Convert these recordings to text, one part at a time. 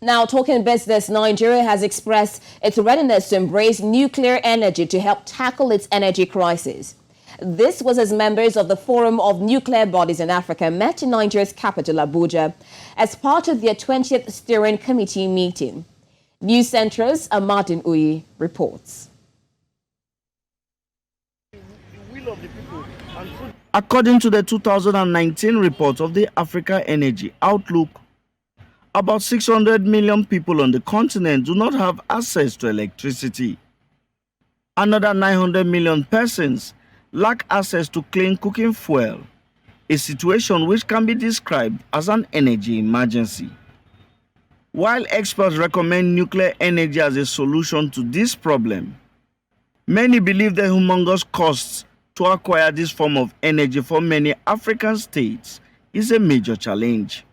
Now, talking business, Nigeria has expressed its readiness to embrace nuclear energy to help tackle its energy crisis. This was as members of the Forum of Nuclear Bodies in Africa met in Nigeria's capital, Abuja, as part of their 20th Steering Committee meeting. News Central's Amadin reports. According to the 2019 report of the Africa Energy Outlook, about 600 million people on the continent do not have access to electricity. Another 900 million persons lack access to clean cooking fuel, a situation which can be described as an energy emergency. While experts recommend nuclear energy as a solution to this problem, many believe the humongous costs to acquire this form of energy for many African states is a major challenge.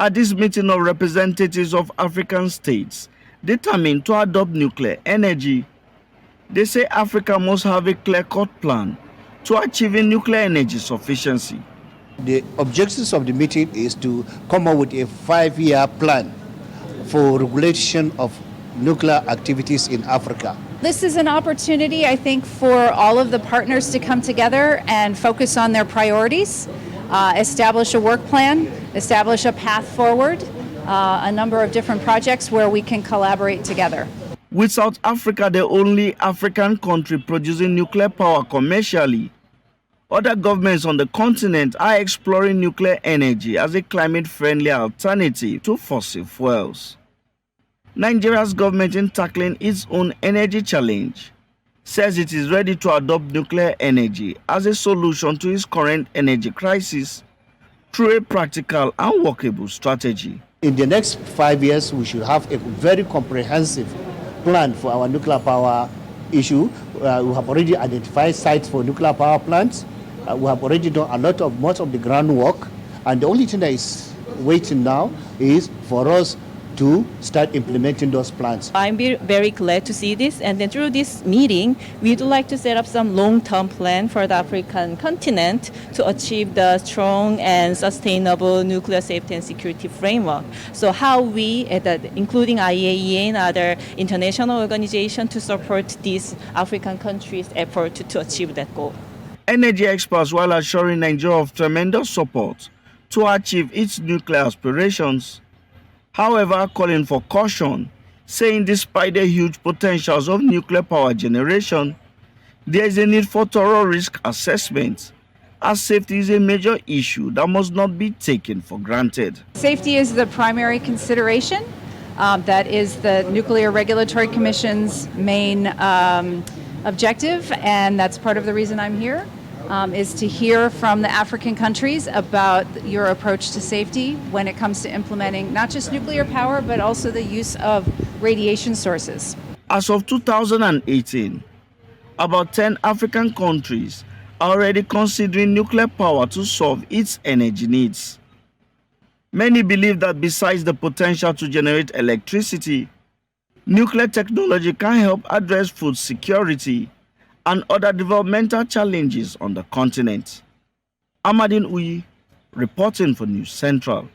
At this meeting of representatives of African states determined to adopt nuclear energy, they say Africa must have a clear-cut plan to achieving nuclear energy sufficiency. The objectives of the meeting is to come up with a 5-year plan for regulation of nuclear activities in Africa. This is an opportunity, I think, for all of the partners to come together and focus on their priorities, establish a work plan, establish a path forward, a number of different projects where we can collaborate together. With South Africa the only African country producing nuclear power commercially, other governments on the continent are exploring nuclear energy as a climate-friendly alternative to fossil fuels. Nigeria's government, in tackling its own energy challenge, says it is ready to adopt nuclear energy as a solution to its current energy crisis through a practical and workable strategy. In the next 5 years, we should have a very comprehensive plan for our nuclear power issue. We have already identified sites for nuclear power plants. We have already done much of the groundwork, and the only thing that is waiting now is for us to start implementing those plans. I'm very glad to see this, and then through this meeting, we'd like to set up some long-term plan for the African continent to achieve the strong and sustainable nuclear safety and security framework. So how we, including IAEA and other international organizations, to support these African countries' effort to achieve that goal. Energy experts, while assuring Nigeria of tremendous support to achieve its nuclear aspirations, however, calling for caution, saying despite the huge potentials of nuclear power generation, there is a need for thorough risk assessment, as safety is a major issue that must not be taken for granted. Safety is the primary consideration. That is the Nuclear Regulatory Commission's main objective, and that's part of the reason I'm here. Is to hear from the African countries about your approach to safety when it comes to implementing not just nuclear power, but also the use of radiation sources. As of 2018, about 10 African countries are already considering nuclear power to solve its energy needs. Many believe that besides the potential to generate electricity, nuclear technology can help address food security and other developmental challenges on the continent. Amadin reporting for News Central.